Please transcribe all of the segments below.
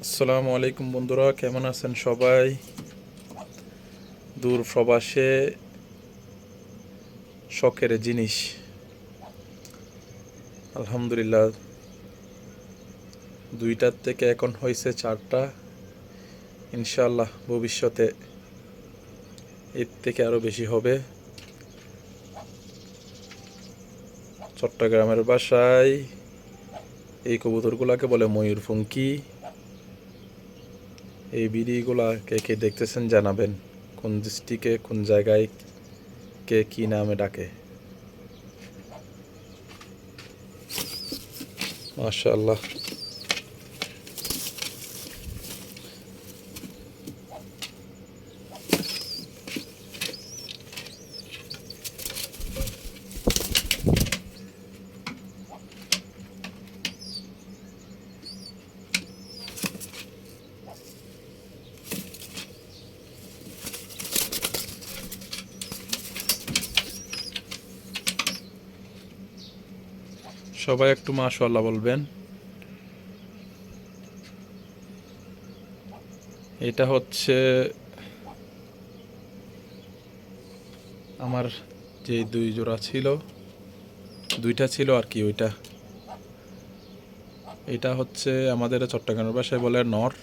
আসসালামু আলাইকুম বন্ধুরা, কেমন আছেন সবাই? দূর প্রবাসে শখের জিনিস। আলহামদুলিল্লাহ, 2টার থেকে এখন হয়েছে 4টা। ইনশাআল্লাহ ভবিষ্যতে এর থেকে আরও বেশি হবে। চট্টগ্রামের বাসায় এই কবুতরগুলাকে বলে ময়ূরপঙ্খী। এই বিড়িগুলা কে কে দেখতেছেন জানাবেন, কোন ডিস্ট্রিক্টে কোন জায়গায় কে কী নামে ডাকে। মাশাআল্লাহ, সবাই একটু মাশাআল্লাহ বলবেন। এটা হচ্ছে আমার যে 2 জোড়া ছিল, 2টা ছিল আর কি। এটা হচ্ছে আমাদের চট্টগ্রামের ভাষায় বলে নর।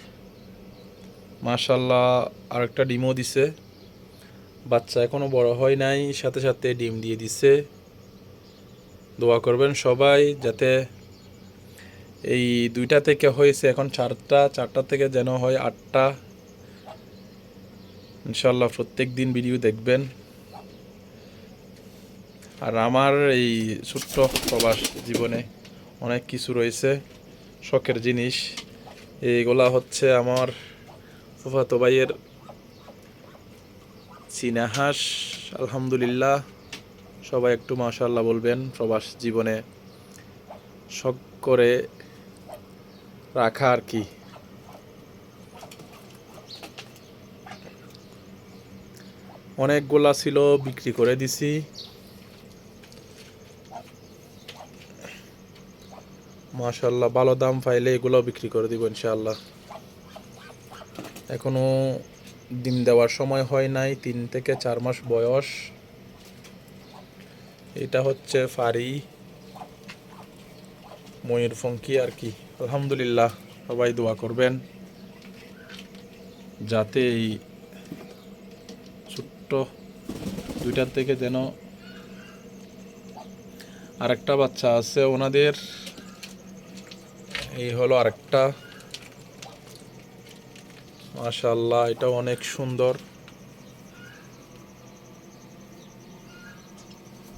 মাশাল্লাহ, আরেকটা ডিমও দিছে। বাচ্চা এখনো বড় হয় নাই, সাথে সাথে ডিম দিয়ে দিছে। দোয়া করবেন সবাই যাতে এই 2টা থেকে হয়েছে এখন 4টা থেকে যেন হয় 8টা। ইনশাল্লাহ প্রত্যেক দিন ভিডিও দেখবেন। আর আমার এই ছোট্ট প্রবাস জীবনে অনেক কিছু রয়েছে শখের জিনিস। এইগুলা হচ্ছে আমার ফুফাতো ভাইয়ের চীনা হাঁস। আলহামদুলিল্লাহ, সবাই একটু মাশাআল্লাহ বলবেন। প্রবাস জীবনে শখ করে রাখা আর কি। অনেকগুলা ছিল, বিক্রি করে দিছি। মাশাআল্লাহ, ভালো দাম পাইলে এগুলো বিক্রি করে দিব ইনশাআল্লাহ। এখনো ডিম দেওয়ার সময় হয় নাই, 3 থেকে 4 মাস বয়স। এটা হচ্ছে ফারি ময়ূরপঙ্খী আর কি। আলহামদুলিল্লাহ, সবাই দোয়া করবেন যাতে এই ছোট্ট 2টার থেকে যেন আরেকটা বাচ্চা আছে ওনাদের। এই হলো আরেকটা। মাশাআল্লাহ, এটা অনেক সুন্দর।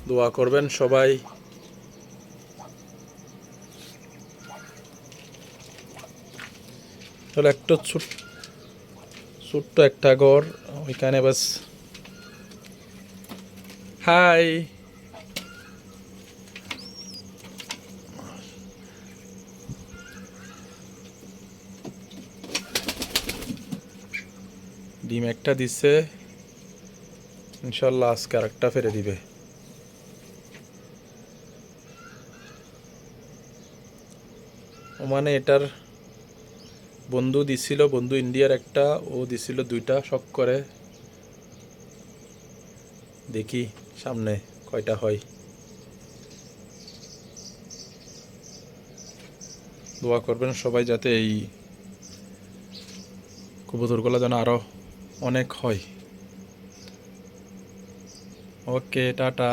দোয়া করবেন সবাই। তাহলে একটা ছোট্ট একটা ঘর, ওইখানে বাস। হাই, ডিম একটা দিচ্ছে। ইনশাল্লাহ আজকে আরেকটা ফেলে দিবে। মানে এটার বন্ধু দিছিল, বন্ধু ইন্ডিয়ার একটা, ও দিছিল 2টা শখ করে। দেখি সামনে কয়টা হয়। দোয়া করবেন সবাই যাতে এই কবুতরগুলো যেন আরো অনেক হয়। ওকে, টাটা।